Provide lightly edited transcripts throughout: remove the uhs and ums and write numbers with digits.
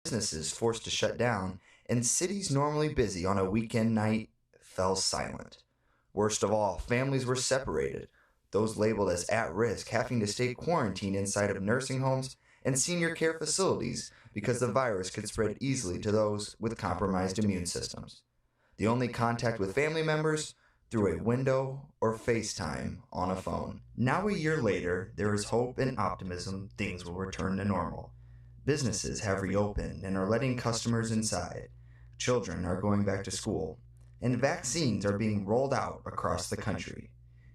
businesses forced to shut down, and cities normally busy on a weekend night fell silent. Worst of all, families were separated, those labeled as at risk having to stay quarantined inside of nursing homes and senior care facilities because the virus could spread easily to those with compromised immune systems. The only contact with family members through a window or FaceTime on a phone. Now a year later, there is hope and optimism things will return to normal. Businesses have reopened and are letting customers inside. Children are going back to school, and vaccines are being rolled out across the country.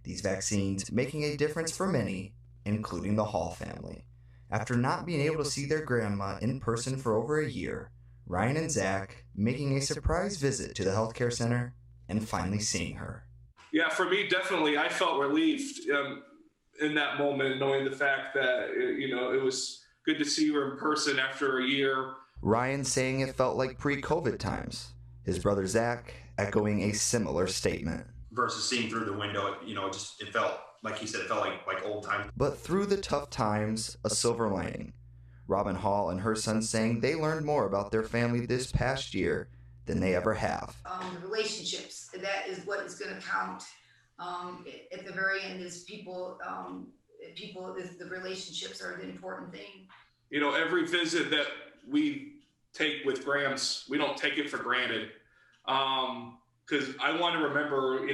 These vaccines making a difference for many, including the Hall family. After not being able to see their grandma in person for over a year, Ryan and Zach making a surprise visit to the healthcare center and finally seeing her. Yeah, for me, definitely, I felt relieved in that moment, knowing the fact that, it was good to see her in person after a year. Ryan saying it felt like pre-COVID times. His brother Zach echoing a similar statement. Versus seeing through the window, it felt, like he said, it felt like old times. But through the tough times, a silver lining. Robin Hall and her son saying they learned more about their family this past year than they ever have. Relationships, that is what is going to count at the very end is people, the relationships are the important thing. Every visit that we take with Grams, we don't take it for granted. Because I want to remember,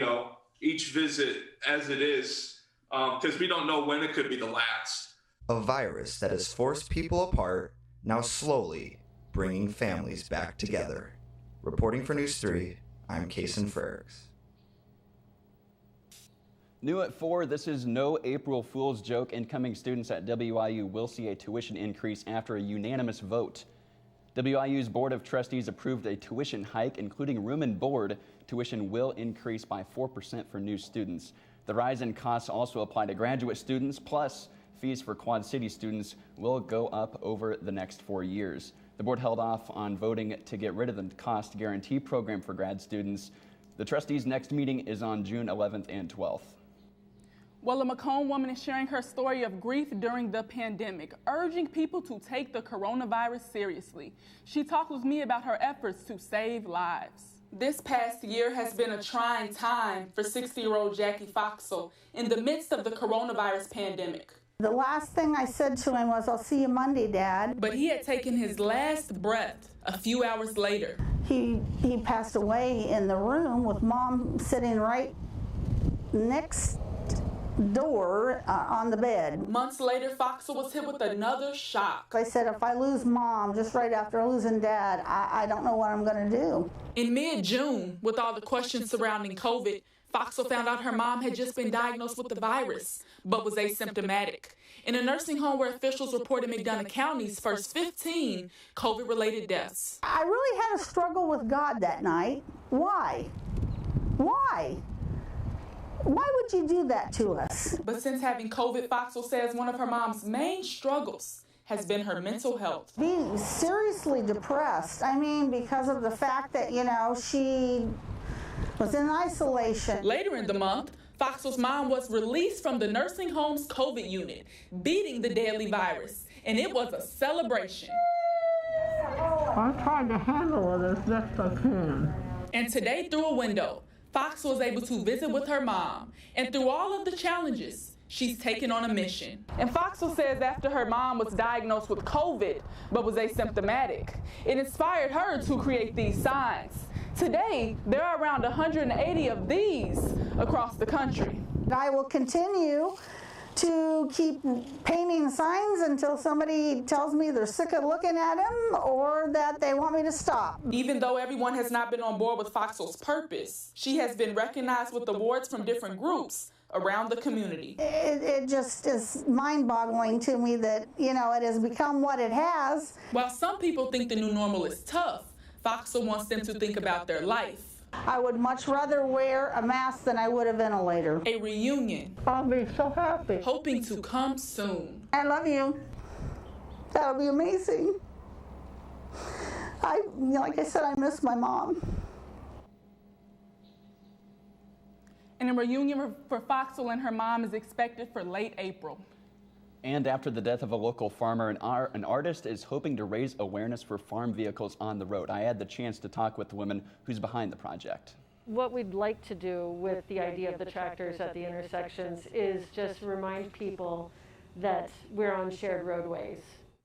each visit as it is, because we don't know when it could be the last. A virus that has forced people apart, now slowly bringing families back together. Reporting for News 3, I'm Kason Fergs. New at 4, this is no April Fool's joke. Incoming students at WIU will see a tuition increase after a unanimous vote. WIU's Board of Trustees approved a tuition hike, including room and board. Tuition will increase by 4% for new students. The rise in costs also apply to graduate students, plus fees for Quad City students will go up over the next 4 years. The board held off on voting to get rid of the cost guarantee program for grad students. The trustees' next meeting is on June 11th and 12th. Well, a Macomb woman is sharing her story of grief during the pandemic, urging people to take the coronavirus seriously. She talked with me about her efforts to save lives. This past year has been a trying time for 60-year-old Jackie Foxell in the midst of the coronavirus pandemic. The last thing I said to him was, "I'll see you Monday, Dad." But he had taken his last breath a few hours later. He passed away in the room with Mom sitting right next door on the bed. Months later, Foxell was hit with another shock. I said, if I lose Mom just right after losing Dad, I don't know what I'm going to do. In mid-June, with all the questions surrounding COVID, Foxell found out her mom had just been diagnosed with the virus, but was asymptomatic. In a nursing home where officials reported McDonough County's first 15 COVID-related deaths. I really had a struggle with God that night. Why? Why? Why would you do that to us? But since having COVID, Foxell says one of her mom's main struggles has been her mental health. Being seriously depressed. Because of the fact that, she was in isolation. Later in the month, Foxell's mom was released from the nursing home's COVID unit, beating the deadly virus, and it was a celebration. I'm trying to handle it as best I can. And today, through a window, Foxell was able to visit with her mom, and through all of the challenges, she's taken on a mission. And Foxell says after her mom was diagnosed with COVID, but was asymptomatic, it inspired her to create these signs. Today, there are around 180 of these across the country. I will continue to keep painting signs until somebody tells me they're sick of looking at them or that they want me to stop. Even though everyone has not been on board with Foxell's purpose, she has been recognized with awards from different groups around the community. It just is mind-boggling to me that, it has become what it has. While some people think the new normal is tough, Foxell wants them to think about their life. I would much rather wear a mask than I would a ventilator. A reunion. I'll be so happy. Hoping to come soon. I love you. That'll be amazing. Like I said, I miss my mom. And a reunion for Foxell and her mom is expected for late April. And after the death of a local farmer, an artist is hoping to raise awareness for farm vehicles on the road. I had the chance to talk with the woman who's behind the project. What we'd like to do with the idea of the tractors at the intersections is just remind people that we're on shared roadways.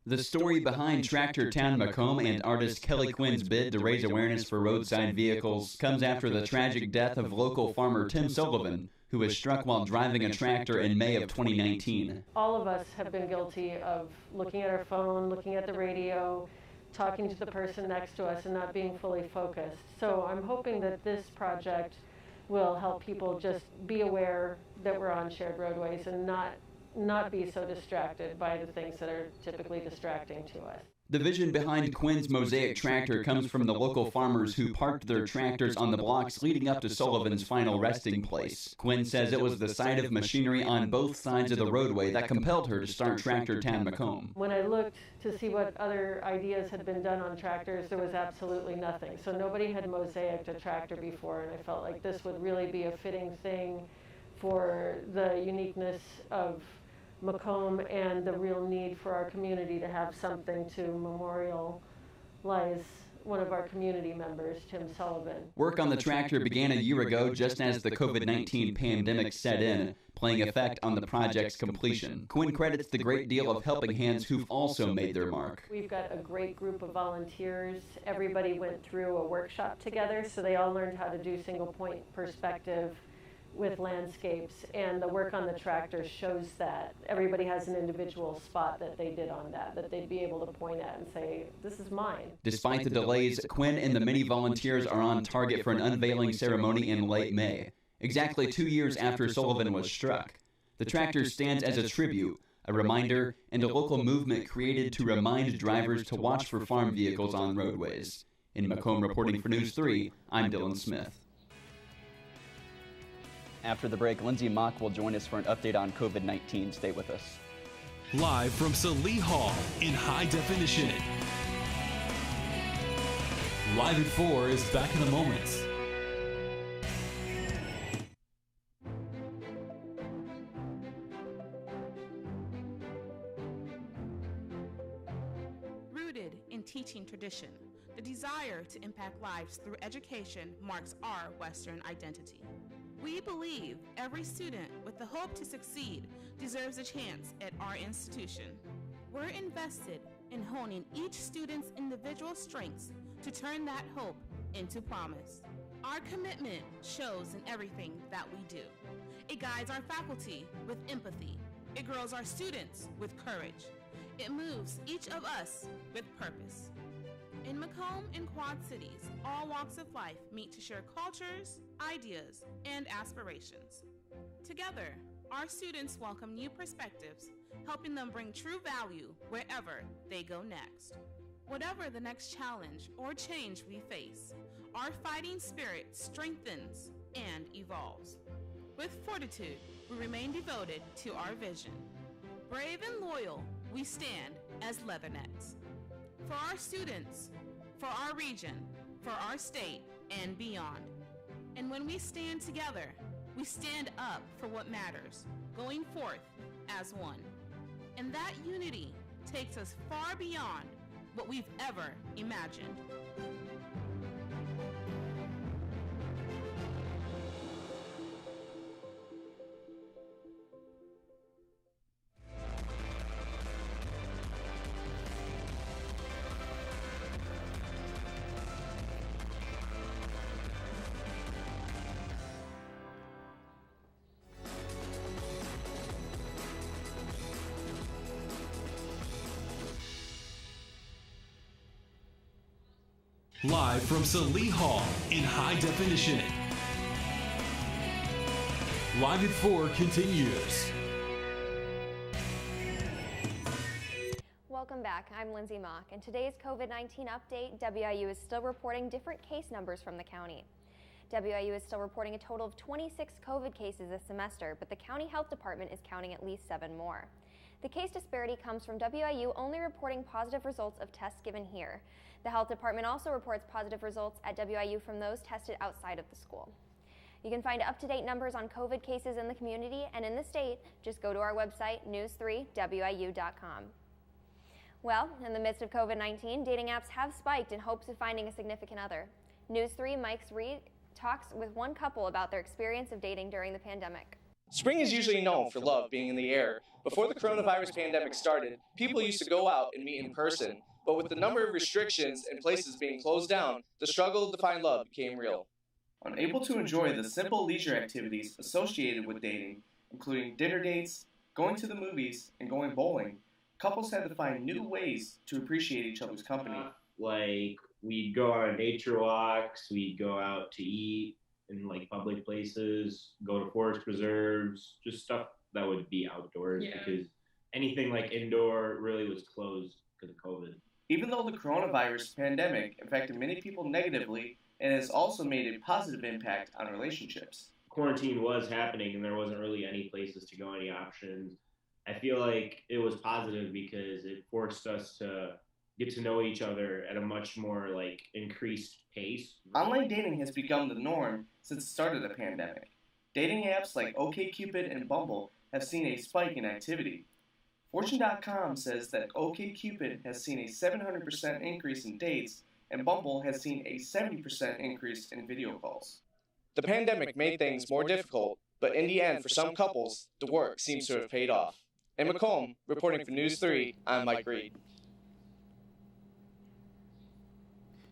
The story behind Tractor Town Macomb and artist Kelly Quinn's bid to raise awareness for roadside vehicles comes after the tragic death of local farmer Tim Sullivan, who was struck while driving a tractor in May of 2019. All of us have been guilty of looking at our phone, looking at the radio, talking to the person next to us and not being fully focused. So I'm hoping that this project will help people just be aware that we're on shared roadways and not be so distracted by the things that are typically distracting to us. The vision behind Quinn's Mosaic tractor comes from the local farmers who parked their tractors on the blocks leading up to Sullivan's final resting place. Quinn says it was the sight of machinery on both sides of the roadway that compelled her to start Tractor Town Macomb. When I looked to see what other ideas had been done on tractors, there was absolutely nothing. So nobody had mosaicked a tractor before, and I felt like this would really be a fitting thing for the uniqueness of Macomb and the real need for our community to have something to memorialize one of our community members, Tim Sullivan. Work on the tractor began a year ago just as the COVID-19 pandemic set in, playing effect on the project's completion. Quinn credits the great deal of helping hands who've also made their mark. We've got a great group of volunteers. Everybody went through a workshop together, so they all learned how to do single point perspective with landscapes, and the work on the tractor shows that. Everybody has an individual spot that they did on that they'd be able to point at and say, this is mine. Despite the delays, Quinn and the many volunteers are on target for an unveiling ceremony in late May, exactly 2 years after Sullivan was struck. The tractor stands as a tribute, a reminder, and a local movement created to remind drivers to watch for farm vehicles on roadways. In Macomb reporting for News 3, I'm Dylan Smith. After the break, Lindsay Mock will join us for an update on COVID-19. Stay with us. Live from Salee Hall in high definition. Live at 4 is back in a moment. Rooted in teaching tradition, the desire to impact lives through education marks our Western identity. We believe every student with the hope to succeed deserves a chance at our institution. We're invested in honing each student's individual strengths to turn that hope into promise. Our commitment shows in everything that we do. It guides our faculty with empathy. It grows our students with courage. It moves each of us with purpose. In Macomb and Quad Cities, all walks of life meet to share cultures, ideas, and aspirations. Together, our students welcome new perspectives, helping them bring true value wherever they go next. Whatever the next challenge or change we face, our fighting spirit strengthens and evolves. With fortitude, we remain devoted to our vision. Brave and loyal, we stand as Leathernecks. For our students, for our region, for our state, and beyond. And when we stand together, we stand up for what matters, going forth as one. And that unity takes us far beyond what we've ever imagined. Live from Salee Hall in high definition. Live at 4 continues. Welcome back. I'm Lindsay Mock. In today's COVID-19 update, WIU is still reporting different case numbers from the county. WIU is still reporting a total of 26 COVID cases this semester, but the county health department is counting at least 7 more. The case disparity comes from WIU only reporting positive results of tests given here. The health department also reports positive results at WIU from those tested outside of the school. You can find up-to-date numbers on COVID cases in the community and in the state. Just go to our website, news3wiu.com. Well, in the midst of COVID-19, dating apps have spiked in hopes of finding a significant other. News 3 Mike's Reed talks with one couple about their experience of dating during the pandemic. Spring is usually known for love being in the air. Before the coronavirus pandemic started, people used to go out and meet in person. But with the number of restrictions and places being closed down, the struggle to find love became real. Unable to enjoy the simple leisure activities associated with dating, including dinner dates, going to the movies, and going bowling, couples had to find new ways to appreciate each other's company. Like, we'd go on nature walks, we'd go out to eat in like public places, go to forest preserves, just stuff that would be outdoors, because anything like indoor really was closed because of COVID. Even though the coronavirus pandemic affected many people negatively, it has also made a positive impact on relationships. Quarantine was happening and there wasn't really any places to go, any options. I feel like it was positive because it forced us to get to know each other at a much more like increased pace. Online dating has become the norm since the start of the pandemic. Dating apps like OkCupid and Bumble have seen a spike in activity. Fortune.com says that OkCupid has seen a 700% increase in dates, and Bumble has seen a 70% increase in video calls. The pandemic made things more difficult, but in the end, for some couples, the work seems to have paid off. In Macomb, reporting for News 3, I'm Mike Reed.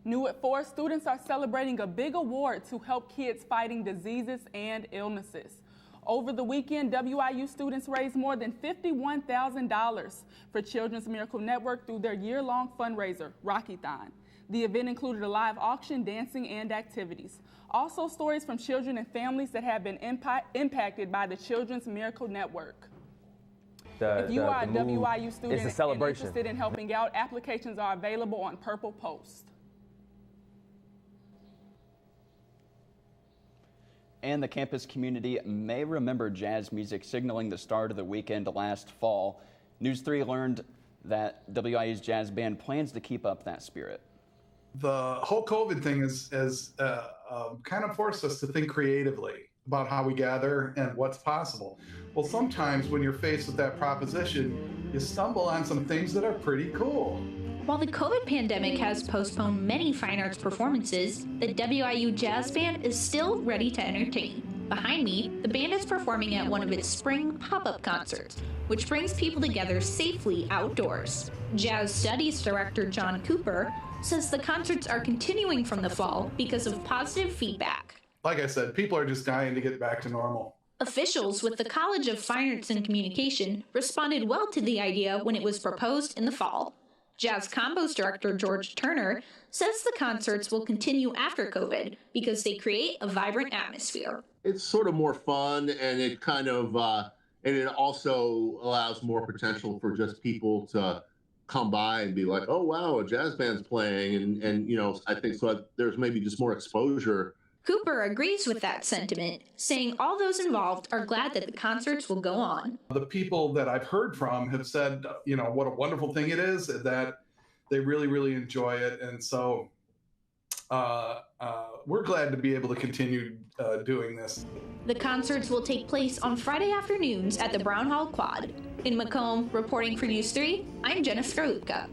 New at 4 students are celebrating a big award to help kids fighting diseases and illnesses. Over the weekend, WIU students raised more than $51,000 for Children's Miracle Network through their year-long fundraiser, Rockython. The event included a live auction, dancing, and activities. Also, stories from children and families that have been impacted by the Children's Miracle Network. If you are a WIU student and interested in helping out, applications are available on Purple Post. And the campus community may remember jazz music signaling the start of the weekend last fall. News 3 learned that WIU's jazz band plans to keep up that spirit. The whole COVID thing has kind of forced us to think creatively about how we gather and what's possible. Well, sometimes when you're faced with that proposition, you stumble on some things that are pretty cool. While the COVID pandemic has postponed many fine arts performances, the WIU Jazz Band is still ready to entertain. Behind me, the band is performing at one of its spring pop-up concerts, which brings people together safely outdoors. Jazz Studies Director John Cooper says the concerts are continuing from the fall because of positive feedback. Like I said, people are just dying to get back to normal. Officials with the College of Fine Arts and Communication responded well to the idea when it was proposed in the fall. Jazz Combos Director George Turner says the concerts will continue after COVID because they create a vibrant atmosphere. It's sort of more fun, and it kind of, and it also allows more potential for just people to come by and be like, oh, wow, a jazz band's playing. And you know, I think so there's maybe just more exposure. Cooper agrees with that sentiment, saying all those involved are glad that the concerts will go on. The people that I've heard from have said, you know, what a wonderful thing it is, that they really, really enjoy it. And so we're glad to be able to continue doing this. The concerts will take place on Friday afternoons at the Brown Hall Quad. In Macomb, reporting for News 3, I'm Jenna Skrupka.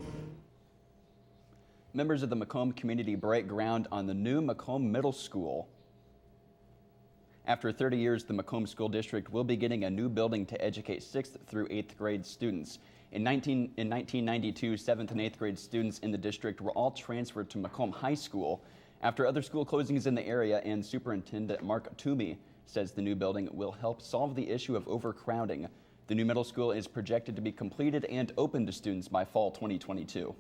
Members of the Macomb community break ground on the new Macomb Middle School. After 30 years, the Macomb School District will be getting a new building to educate 6th through 8th grade students. In 1992, 7th and 8th grade students in the district were all transferred to Macomb High School after other school closings in the area, and Superintendent Mark Toomey says the new building will help solve the issue of overcrowding. The new middle school is projected to be completed and open to students by fall 2022.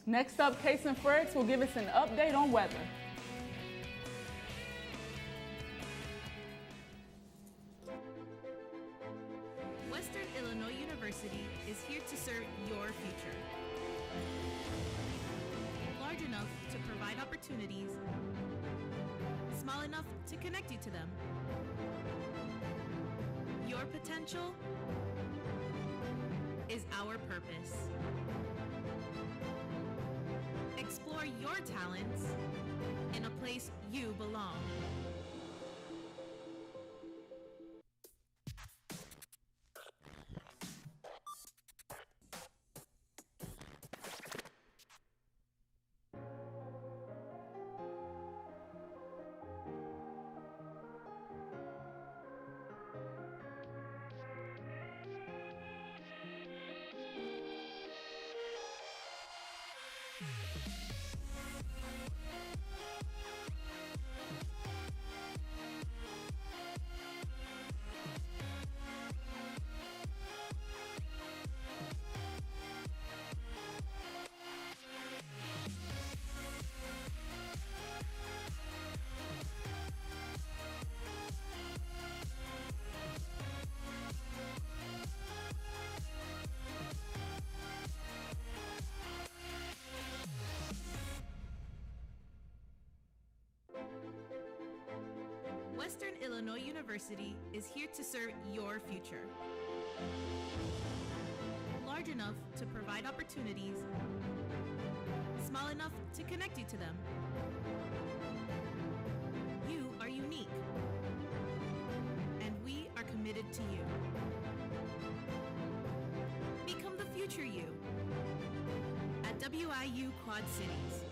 Next up, Kason Fredericks will give us an update on weather. Western Illinois University is here to serve your future. Large enough to provide opportunities, small enough to connect you to them. Your potential is our purpose. Explore your talents in a place you belong. Western Illinois University is here to serve your future. Large enough to provide opportunities, small enough to connect you to them. You are unique, and we are committed to you. Become the future you at WIU Quad Cities.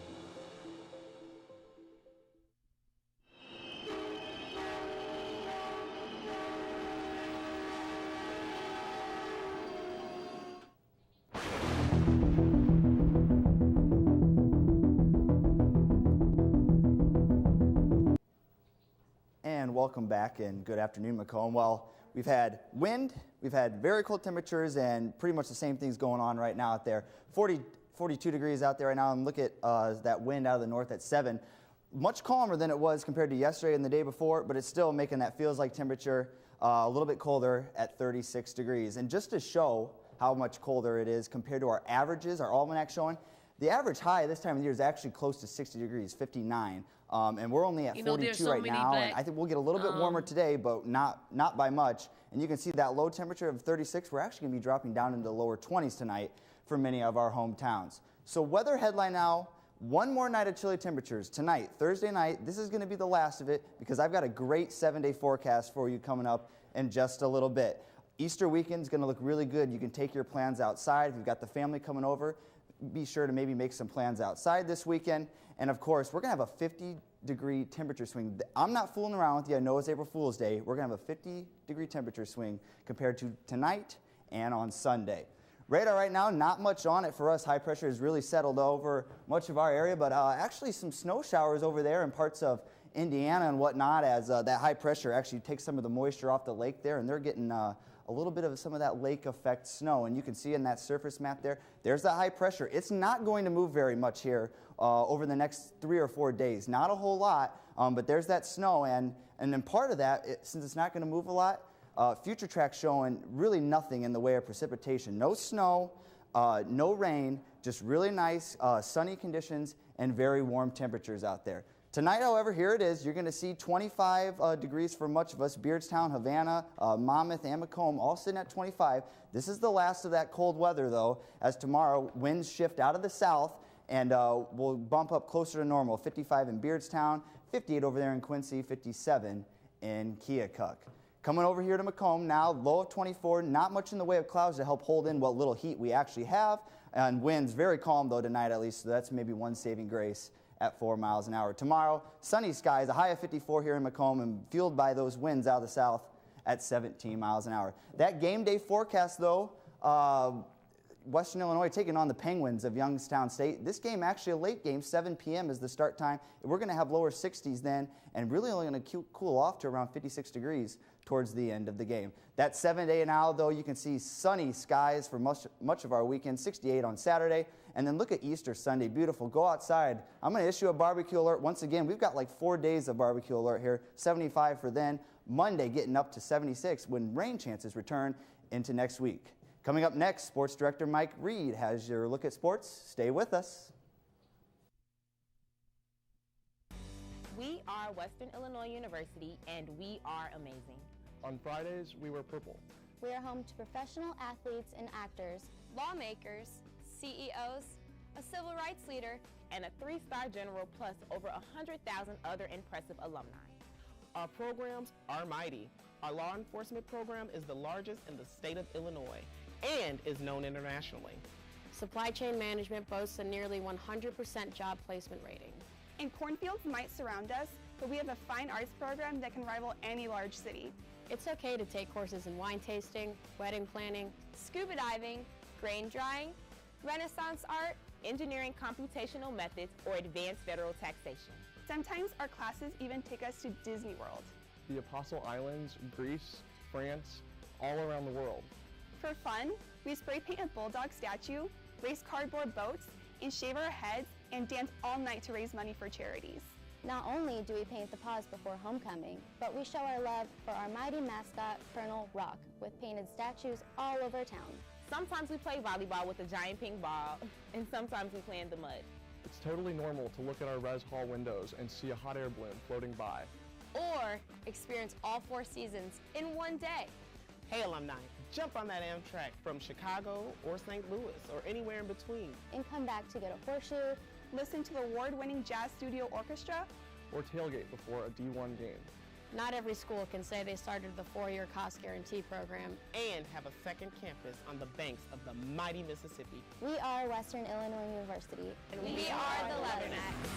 And welcome back and good afternoon, Macomb. Well, we've had wind, we've had very cold temperatures, and pretty much the same things going on right now out there. 42 degrees out there right now, and look at that wind out of the north at 7. Much calmer than it was compared to yesterday and the day before, but it's still making that feels like temperature a little bit colder at 36 degrees. And just to show how much colder it is compared to our averages, our almanac showing, the average high this time of year is actually close to 60 degrees, 59. And we're only at 42 right now, and I think we'll get a little bit warmer today, but not by much. And you can see that low temperature of 36, we're actually going to be dropping down into the lower 20s tonight for many of our hometowns. So weather headline now, one more night of chilly temperatures tonight, Thursday night. This is going to be the last of it because I've got a great 7-day forecast for you coming up in just a little bit. Easter weekend is going to look really good. You can take your plans outside. If you've got the family coming over, be sure to maybe make some plans outside this weekend. And of course, we're going to have a 50-degree temperature swing. I'm not fooling around with you. I know it's April Fool's Day. We're going to have a 50-degree temperature swing compared to tonight and on Sunday. Radar right now, not much on it for us. High pressure has really settled over much of our area, but actually some snow showers over there in parts of Indiana and whatnot as that high pressure actually takes some of the moisture off the lake there, and they're getting a little bit of some of that lake effect snow. And you can see in that surface map there, there's that high pressure. It's not going to move very much here over the next 3 or 4 days. Not a whole lot, but there's that snow. And then part of that, since it's not going to move a lot, future track showing really nothing in the way of precipitation. No snow, no rain, just really nice sunny conditions and very warm temperatures out there. Tonight, however, here it is. You're going to see 25 degrees for much of us. Beardstown, Havana, Monmouth, and Macomb all sitting at 25. This is the last of that cold weather, though, as tomorrow winds shift out of the south and we'll bump up closer to normal. 55 in Beardstown, 58 over there in Quincy, 57 in Keokuk. Coming over here to Macomb now, low of 24, not much in the way of clouds to help hold in what little heat we actually have. And winds very calm, though, tonight at least, so that's maybe one saving grace at 4 miles an hour. Tomorrow, sunny skies, a high of 54 here in Macomb, and fueled by those winds out of the south at 17 miles an hour. That game day forecast, though, Western Illinois taking on the Penguins of Youngstown State. This game actually a late game, 7 p.m. is the start time. We're going to have lower 60s then, and really only going to cool off to around 56 degrees towards the end of the game. That 7-day now, though, you can see sunny skies for much of our weekend, 68 on Saturday. And then look at Easter Sunday, beautiful. Go outside. I'm going to issue a barbecue alert. Once again, we've got like 4 days of barbecue alert here, 75 for then. Monday getting up to 76 when rain chances return into next week. Coming up next, Sports Director Mike Reed has your look at sports. Stay with us. We are Western Illinois University, and we are amazing. On Fridays, we wear purple. We are home to professional athletes and actors, lawmakers, CEOs, a civil rights leader, and a 3-star general, plus over 100,000 other impressive alumni. Our programs are mighty. Our law enforcement program is the largest in the state of Illinois and is known internationally. Supply chain management boasts a nearly 100% job placement rating. And cornfields might surround us, but we have a fine arts program that can rival any large city. It's okay to take courses in wine tasting, wedding planning, scuba diving, grain drying, Renaissance art, engineering computational methods, or advanced federal taxation. Sometimes our classes even take us to Disney World. The Apostle Islands, Greece, France, all around the world. For fun, we spray paint a bulldog statue, race cardboard boats, and shave our heads and dance all night to raise money for charities. Not only do we paint the paws before homecoming, but we show our love for our mighty mascot, Colonel Rock, with painted statues all over town. Sometimes we play volleyball with a giant ping ball, and sometimes we play in the mud. It's totally normal to look at our res hall windows and see a hot air balloon floating by. Or experience all 4 seasons in one day. Hey alumni, jump on that Amtrak from Chicago or St. Louis or anywhere in between. And come back to get a horseshoe, listen to the award-winning Jazz Studio Orchestra, or tailgate before a D1 game. Not every school can say they started the 4-year cost guarantee program and have a second campus on the banks of the mighty Mississippi. We are Western Illinois University. And we are the Leathernecks.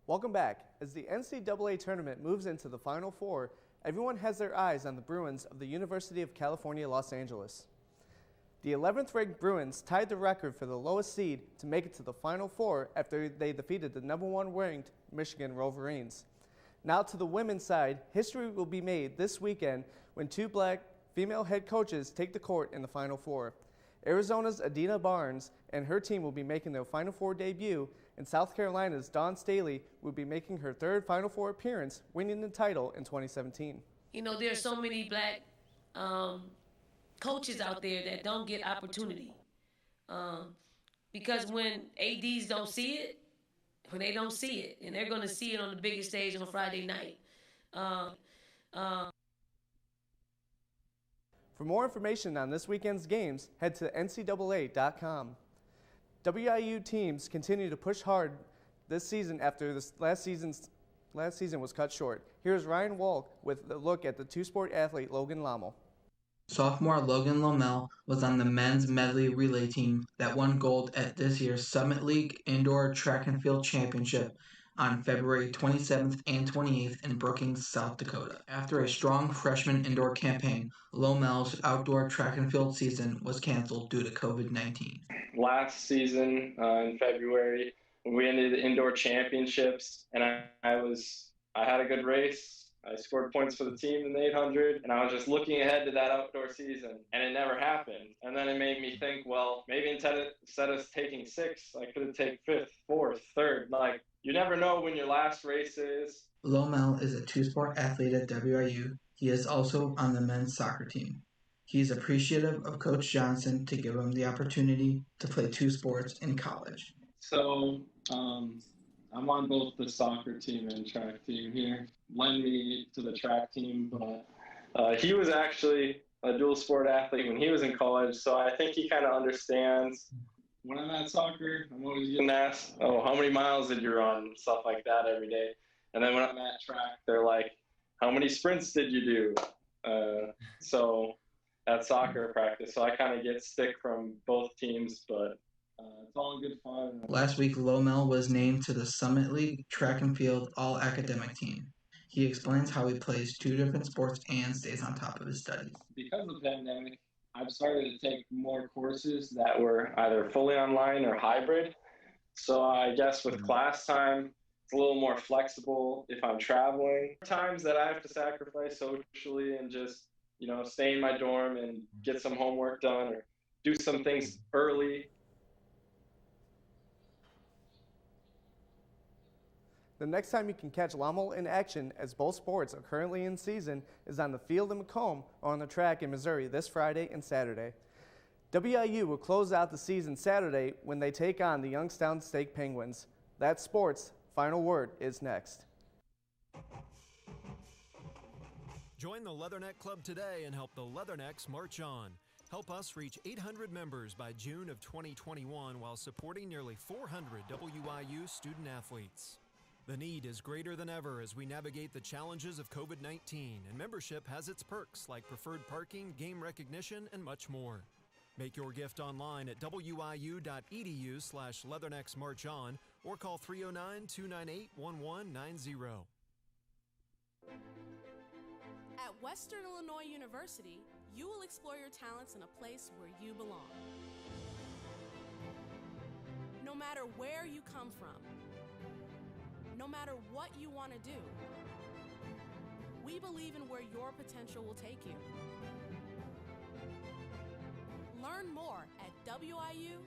Welcome back. As the NCAA tournament moves into the Final Four, everyone has their eyes on the Bruins of the University of California, Los Angeles. The 11th-ranked Bruins tied the record for the lowest seed to make it to the Final Four after they defeated the #1 ranked Michigan Wolverines. Now to the women's side, history will be made this weekend when 2 black female head coaches take the court in the Final Four. Arizona's Adina Barnes and her team will be making their Final Four debut, and South Carolina's Dawn Staley will be making her 3rd Final Four appearance, winning the title in 2017. You know, there's so many black coaches out there that don't get opportunity. Because when ADs don't see it, when they don't see it, and they're going to see it on the biggest stage on Friday night. For more information on this weekend's games, head to ncaa.com. WIU teams continue to push hard this season after this last season was cut short. Here's Ryan Walk with a look at the 2-sport athlete Logan Lommel. Sophomore Logan Lommel was on the men's medley relay team that won gold at this year's Summit League Indoor Track and Field Championship on February 27th and 28th in Brookings, South Dakota. After a strong freshman indoor campaign, Lommel's outdoor track and field season was canceled due to COVID-19. Last season in February, we ended the indoor championships, and I had a good race. I scored points for the team in the 800, and I was just looking ahead to that outdoor season, and it never happened. And then it made me think, well, maybe instead of taking 6, I could have taken 5th, 4th, 3rd. Like, you never know when your last race is. Lommel is a 2-sport athlete at WIU. He is also on the men's soccer team. He is appreciative of Coach Johnson to give him the opportunity to play 2 sports in college. So, I'm on both the soccer team and track team here. Lend me to the track team, but he was actually a dual sport athlete when he was in college, so I think he kind of understands. When I'm at soccer, I'm always getting asked, oh, how many miles did you run? Stuff like that every day. And then when I'm at track, they're like, how many sprints did you do? So at soccer practice, so I kind of get stick from both teams, but it's all in good fun. Last week, Lommel was named to the Summit League Track and Field All-Academic Team. He explains how he plays 2 different sports and stays on top of his studies. Because of the pandemic, I've started to take more courses that were either fully online or hybrid. So I guess with class time, it's a little more flexible if I'm traveling. Times that I have to sacrifice socially and just, stay in my dorm and get some homework done or do some things early. The next time you can catch Lommel in action, as both sports are currently in season, is on the field in Macomb or on the track in Missouri this Friday and Saturday. WIU will close out the season Saturday when they take on the Youngstown State Penguins. That's sports. Final word is next. Join the Leatherneck Club today and help the Leathernecks march on. Help us reach 800 members by June of 2021 while supporting nearly 400 WIU student athletes. The need is greater than ever as we navigate the challenges of COVID-19, and membership has its perks like preferred parking, game recognition, and much more. Make your gift online at wiu.edu/leathernecksmarchon or call 309-298-1190. At Western Illinois University, you will explore your talents in a place where you belong. No matter where you come from, no matter what you want to do, we believe in where your potential will take you. Learn more at wiu.edu.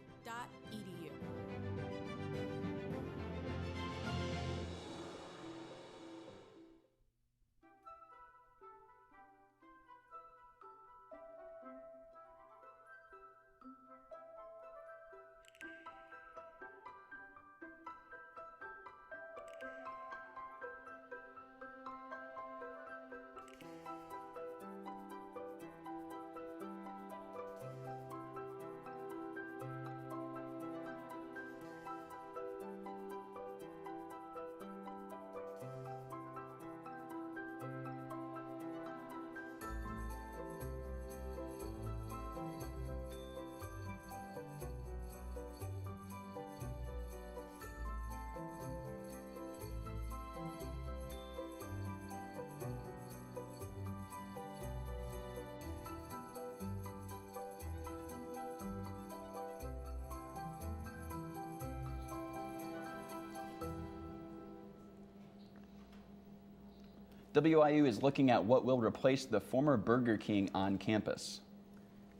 WIU is looking at what will replace the former Burger King on campus.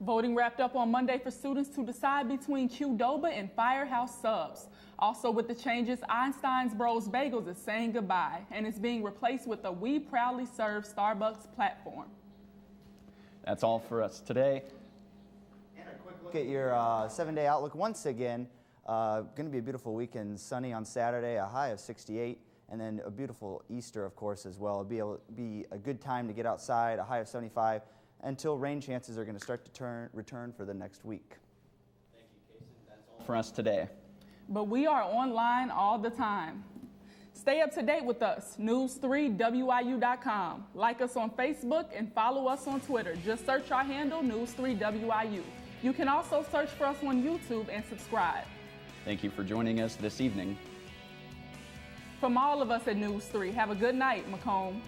Voting wrapped up on Monday for students to decide between Qdoba and Firehouse Subs. Also with the changes, Einstein's Bros Bagels is saying goodbye and is being replaced with the We Proudly Serve Starbucks platform. That's all for us today. And a quick look at your 7-day outlook once again. Going to be a beautiful weekend, sunny on Saturday, a high of 68. And then a beautiful Easter, of course, as well. It'll be a good time to get outside, a high of 75, until rain chances are going to start to return for the next week. Thank you, Kason. That's all for us today. But we are online all the time. Stay up to date with us, News3WIU.com. Like us on Facebook and follow us on Twitter. Just search our handle, News3WIU. You can also search for us on YouTube and subscribe. Thank you for joining us this evening. From all of us at News 3, have a good night, Macomb.